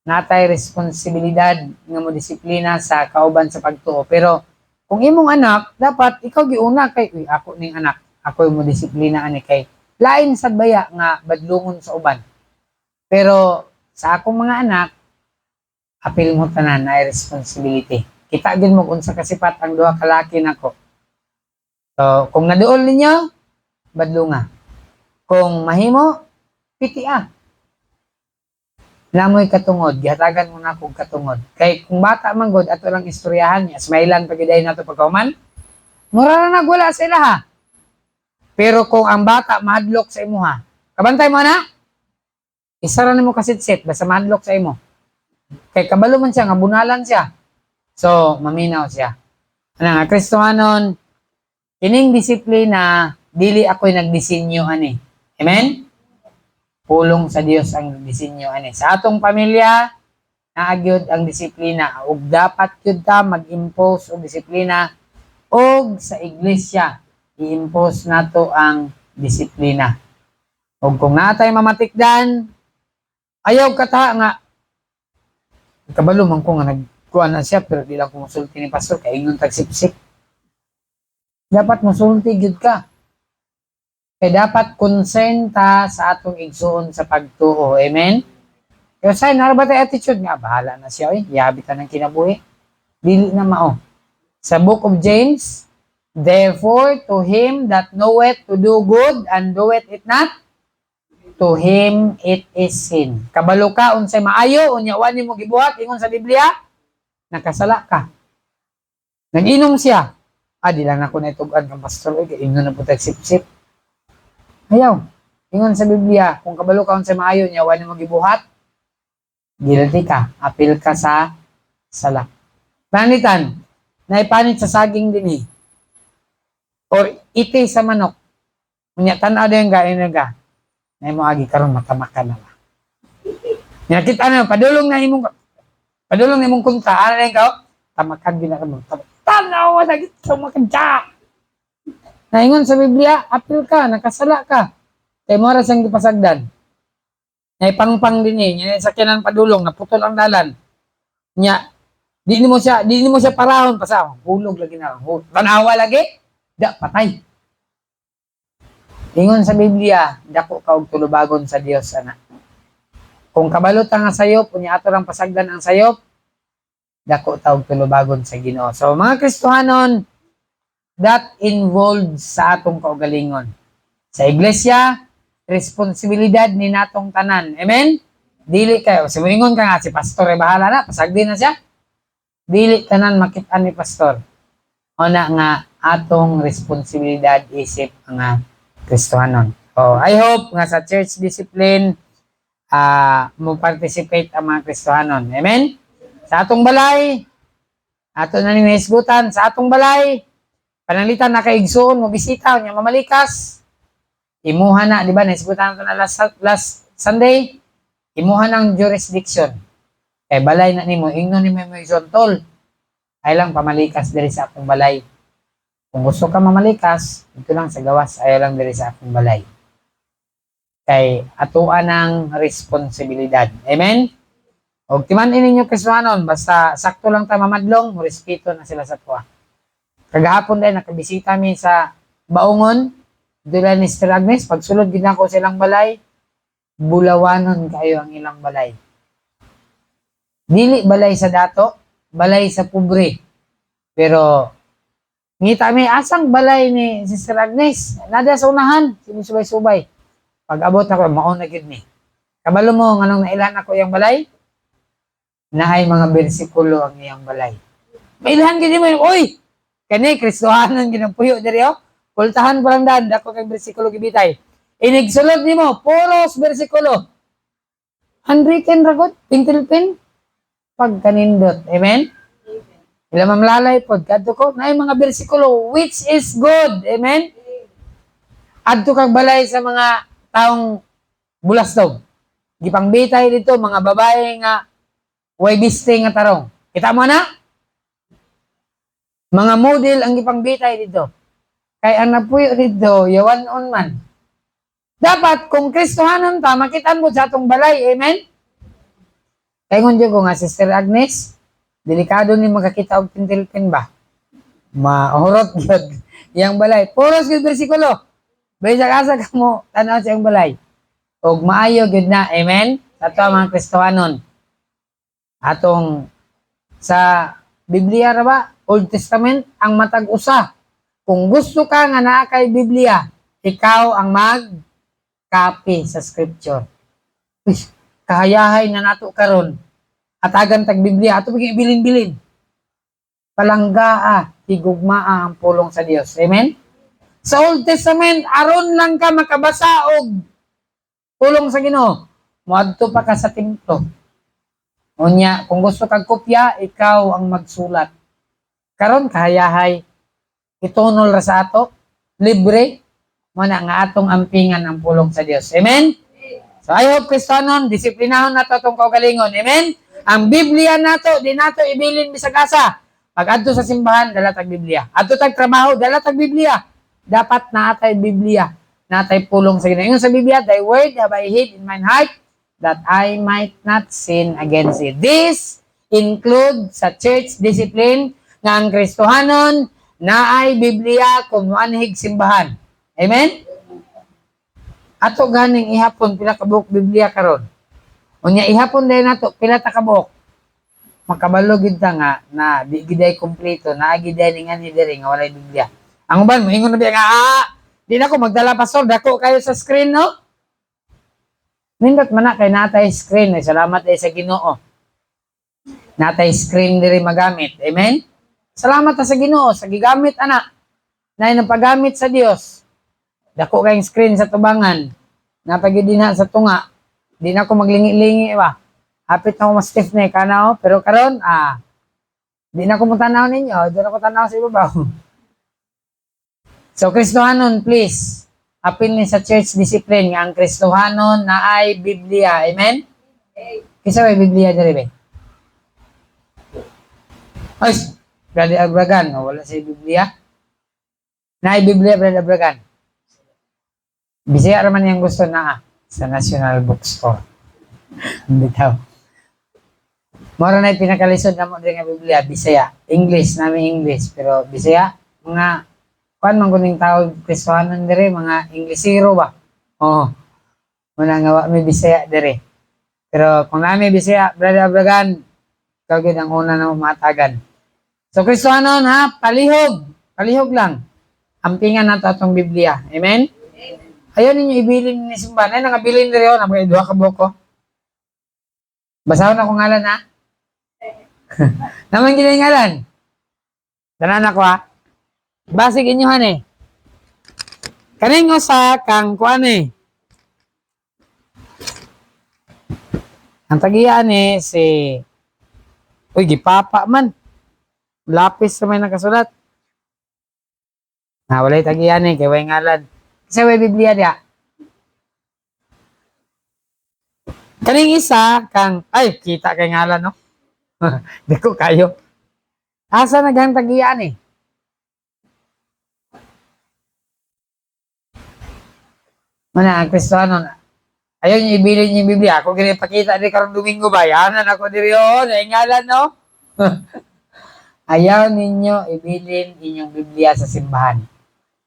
Natay responsibilidad nga mo disiplina sa kauban sa pagtuo. Pero kung imong anak, dapat ikaw giuna kay ako ning anak. Ako mo disiplina ani kay lain sad baya nga badlungon sa uban. Pero sa akong mga anak, apil mo tanan na responsibility. Kita gid mo unsa kasipat ang duha ka laki nako. So, kung naduol ninyo, badlunga. Kung mahimo, pitiya. Lamoy katungod, gihatagan mo na kog katungod. Kay kung bata man god ato lang istoryahan niya, smilan pagiday nato pagkauman. Mura na nagwala sila ha. Pero kung ang bata mahadlok sa imuha, kabantay mo na? Isara nimo kasitsit basta mahadlok sa imo. Kay kabalo man siya nga bunalan siya. So, maminaw siya. Ano nga, Kristohanon, kining disiplina, dili ako'y nagdisenyo ani. Amen? Pulong sa Dios ang nagdisenyo ani. Sa atong pamilya, naagyod ang disiplina. Ug dapat yun ta mag-impose og disiplina. Og sa iglesia, i-impose nato ang disiplina. Ug kung natay mamatikdan, ayaw kata nga, kabalo man ko nga nagkuha na siya, pero di lang ko musulti ni pastor, kaya ingon tagsipsip. Dapat musulti gyud ka. Kaya dapat konsenta sa atong igsuon sa pagtuo. Amen? Kaya sa'yo, narabatay attitude nga, bahala na siya, yabitan ng kinabuhi. Dili na mao. Sa book of James, therefore, to him that knoweth to do good and doeth it not, to him it is sin. Kabalo ka, unsay maayo, unyawan ni mo gibuhat, ingon sa Biblia, nakasala ka. Nag-inom siya. Di lang ako na itugan kang pastor, inom na po tagsip-sip. Ayaw. Ingon sa Biblia, kung kabalo ka sa maayo niya, wala mo gibuhat, guilty ka, apil ka sa sala. Panitan, naipanit sa saging din or iti sa manok. Unya tanaw din ga inaga. Nay mo agi karon makamaka na. Nya kita na padulong na imong kunta, ano na ikaw? Tamakan din na mo. Tanaw na gito makadya. Naingon sa Biblia, apil ka, nakasala ka. Kay mo ra siyang gipasagdan. Nay pangpang din nya sakyanan padulong naputol ang dalan. Nya di mo siya parahon pa hulog lagi na. Tanawa lagi, da patay. Ingon sa Biblia, dako ka og tulubagon sa Dios ana. Kung kabalot nga sayop, unya ato lang pasagdan ang sayop, dako ta og tulubagon sa Ginoo. So mga Kristohanon, that involved sa atong kaugalingon. Sa iglesia, responsibilidad ni natong tanan. Amen? Dili kayo. Simuingon ka nga, si pastor ay bahala na, pasagdi na siya. Dili tanan makita ni pastor. Una nga, atong responsibilidad isip nga Kristohanon. So, I hope nga sa church discipline, mo participate ang mga Kristohanon. Amen? Sa atong balay, ato na ni hisgutan, sa atong balay, pananglitan na kaigsoon, mo bisita, nya mamalikas, imuha na, di ba, naisgutan ko na last Sunday, imuha ng jurisdiction. Kay balay na nimo, ingnon ni mo tol. Ay lang pamalikas diri sa akong balay. Kung gusto ka mamalikas, ito lang sa gawas, ay lang diri sa akong balay. Kay atuan ng responsibilidad. Amen? Og timan-in ninyo Kristohanon, basta sakto lang ta mamadlong, mo respeto na sila sa tuwa. Kagahapon din nakabisita mi sa Baungon, dula ni Sister Agnes, pagsulod gid nako silang balay, bulawanon kayo ang ilang balay. Dili balay sa dato, balay sa pobre. Pero ngita mi asang balay ni Sister Agnes, nada sa unahan, sinisubay-subay. Pag abot ako, mauna gid ni. Kabalo mo nganong nailan ako yang balay? Naay mga bersikulo ang iyang balay. Mailan gid mo, oy! Kani Kristohanon ginapuyo diri oh. Kultahan pa lang daan, dako kay bersikulo gibitay. Inigsulod nimo, puros bersikulo. Handwritten ragot, pintilpin, pagkanindot. Amen? Ila mamlalay pod, kadto ko, na mga bersikulo, which is good. Amen? Adto kag balay sa mga taong bulastog. Gipangbitay dito, mga babae nga, way biste nga tarong. Kita mo na? Mga model ang gipangbitay dito. Kay ang napuyo dito, yawan on man. Dapat, kung Kristohanon ta, makitaan mo sa atong balay. Amen? Kaya ngon ko nga, Sister Agnes, delikado ni makakita og pintilpin ba? Mahurot yun. Yang balay. Puros yun bersikulo. Baysa-asa ka mo, tanaw sa iyong balay. Og maayo yun na. Amen? Ato mga Kristohanon. Atong sa Biblia ra ba? Old Testament, ang matag usa. Kung gusto ka nga naa kay Biblia, ikaw ang mag-copy sa scripture. Kahayahay na nato karon. Atagan tag Biblia, ato bigay bilin-bilin. Palanggaa, higugmaa ang pulong sa Dios. Amen? Sa Old Testament, aron lang ka makabasa og pulong sa Ginoo. Moadto pa ka sa templo. Unya, kung gusto kag kopya, ikaw ang magsulat. Karon kahayahay, itunol ra sa ato, libre, muna nga atong ampingan ang pulong sa Dios. Amen? So I hope Kristohanon, disiplinahon nato itong kaugalingon. Amen? Ang Biblia nato, di nato ibilin bisag asa. Pag adto sa simbahan, dala tag Biblia. Adto tag trabaho, dala tag Biblia. Dapat naatay Biblia, naatay pulong sa Ginoo. Ingon sa Biblia, thy word have I hid in mine heart, that I might not sin against it. This include sa church discipline nga ang Kristohanon naay Biblia kung anhig simbahan. Amen? Ato ganing ihapon pila ka buok Biblia karon. Unya ihapon dai nato pila ta ka buok. Makabalo gid ta nga na di giday kompleto, naa giday ningan ni diri nga walay Biblia. Ang uban mo ingon na biya nga di na ko magdala pastor dako kayo sa screen no. Nindot man na kay natay screen, ay salamat ay sa Ginoo. Natay screen diri magamit. Amen? Salamat sa Ginoo sa gigamit ana. Nay napagamit sa Dios. Dako kayong screen sa tubangan. napagid din na sa tunga. Di na ako maglingi-lingi ba. Hapit na ako mas stiff na kanaw, pero karon di na ako tanaw ninyo, di na ako tanaw sa ibabaw. So Kristohanon, please. Apil ni sa church discipline nga ang Kristohanon na ay Biblia. Amen? Kisa may Biblia diri ba? Ay, Brother Abragan, wala sa Biblia. Na ay Biblia, Brother Abragan. Bisaya raman yung gusto na sa National Bookstore. Bitaw. Mora na pinakalisod na mo rin nga Biblia, Bisaya. English, namin English. Pero Bisaya, mga kuan man kuning tawag Kristohanon dire, mga Inglesero ba? Oo. Muna nga may Bisaya dire. Pero kung namin Bisaya, Brother Abragan, kagad ang una na matagan. So Kristohanon ha, palihog. Palihog lang. Ampingan na to atong Biblia. Amen? Ayaw ninyo ibilin ni simbahan. Ay, nangabilin rin yun. Mga duha ka buko. Basahon ako ngalan ha? Naman gila yung ngalan. Tanan ako ha? Basig inyohan eh. Kaning usa kang kuan eh. Ang tagiyan eh si uy, gipapa man. Lapis sa may nakasulat. Walay tagiyan eh, kay way ngalan. Kasi way Biblia diya. Kaning isa kang ay kita kay ngalan no. Di ko kayo. Asa nagang tagiyan eh. Mana ang Kristohanon, ayaw niyo ibilin yung Biblia. Ako ganyan pakita di karong Domingo ba? Yanan ako diri yun. Ay ngalan, no? Ayaw ninyo ibilin inyong Biblia sa simbahan.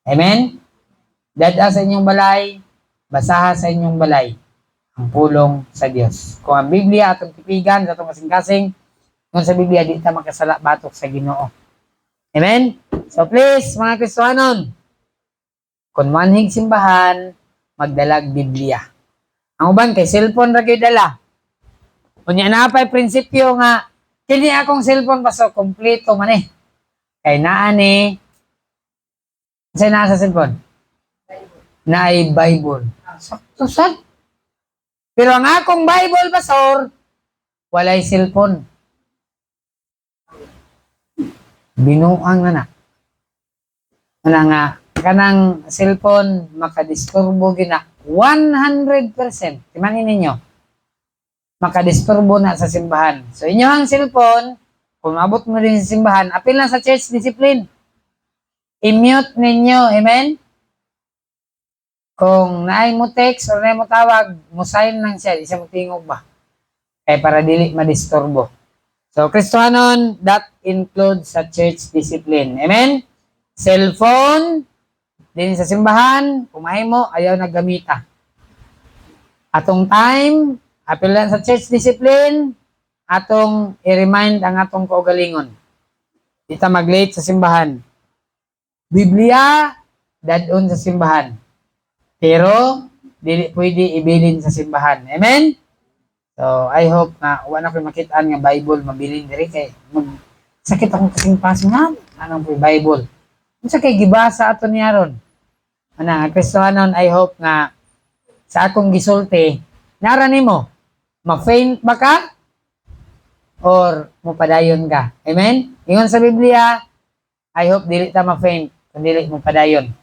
Amen? Dada sa inyong balay, basaha sa inyong balay ang pulong sa Dios. Kung ang Biblia atong tipigan sa atong kasing-kasing, kung sa Biblia di ta makasala batok sa Ginoo. Amen? So please, mga Kristohanon, kung manhig simbahan, magdalag Biblia. Ang uban kay cellphone ra gyud dala. Unya na pay prinsipyo nga kini akong cellphone baso kompleto man eh. Kay naa ni say naa sa cellphone. Naay Bible. Sakto sad. Pero ang akong Bible basor walay cellphone. Binuang na. Ana nga kanang cellphone makadisturbo gina 100%. Timanin ninyo. Makadisturbo na sa simbahan. So inyo ang cellphone, kung mabot mo rin sa simbahan, apil na sa church discipline. I-mute ninyo. Amen? Kung naay mo text or naay mo tawag, mo sign lang siya. Isa mo tingog ba? Kaya para dili madisturbo. So Kristohanon, that includes sa church discipline. Amen? Cellphone, din sa simbahan, kumain mo, ayaw naggamita. Atong time, apil lang sa church discipline, atong i-remind ang atong kaugalingon. Di ta mag-late sa simbahan. Biblia, dadon sa simbahan. Pero, dili pwede ibilin sa simbahan. Amen? So, I hope na wala ko makitaan nga Bible, mabilin diri kay sakit akong kasing paso nga. Anong po Bible? Unsa kay gibasa ato niya ron? Ana, Kristohanon, I hope nga sa akong gisulti, nara nimo, ma-faint ba ka? Or mupadayon ka? Amen? Ingon sa Biblia, I hope dili ta ma-faint, kung dili mupadayon.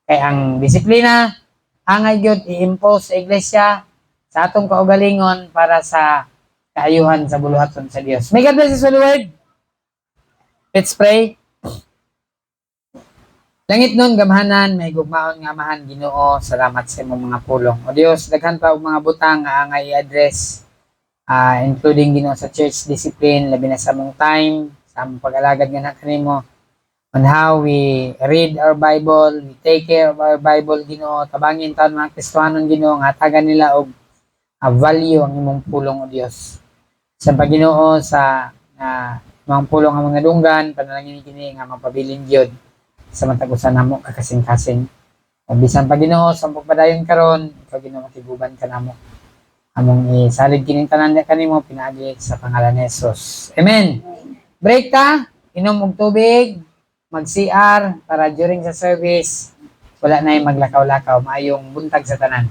Kay ang disiplina, angay gyud i-impose sa iglesia sa atong kaugalingon para sa kaayuhan sa buluhaton sa Dios. May God bless you, Lord. Let's pray. Langit nun, gamahanan, may gugmaon nga amahan, Ginoo, salamat sa imong mga pulong. O Dios, daghan pa og mga butang nga angay i-address, including Ginoo sa church discipline, labi na sa mong time, sa among pag-alagad nga na kanimo, on how we read our Bible, we take care of our Bible, Ginoo, tabangin taon mga Kristohanon, Ginoo, nga tagan nila og value ang imong pulong, o Dios. Sa Ginoo sa mga pulong ang mga dunggan, panalangin kini nga mapabilin gyud sa matagusan namo kakasing-kasing. O bisan pa Ginoo sa pagpadayon karon, ikaw Ginoo makiguban ka namo. Among isalig kining tanan kanimo pinaagi sa pangalan ni Jesus. Amen. Break ta, inom og tubig, mag-CR para during sa service wala na yung maglakaw-lakaw, maayong buntag sa tanan.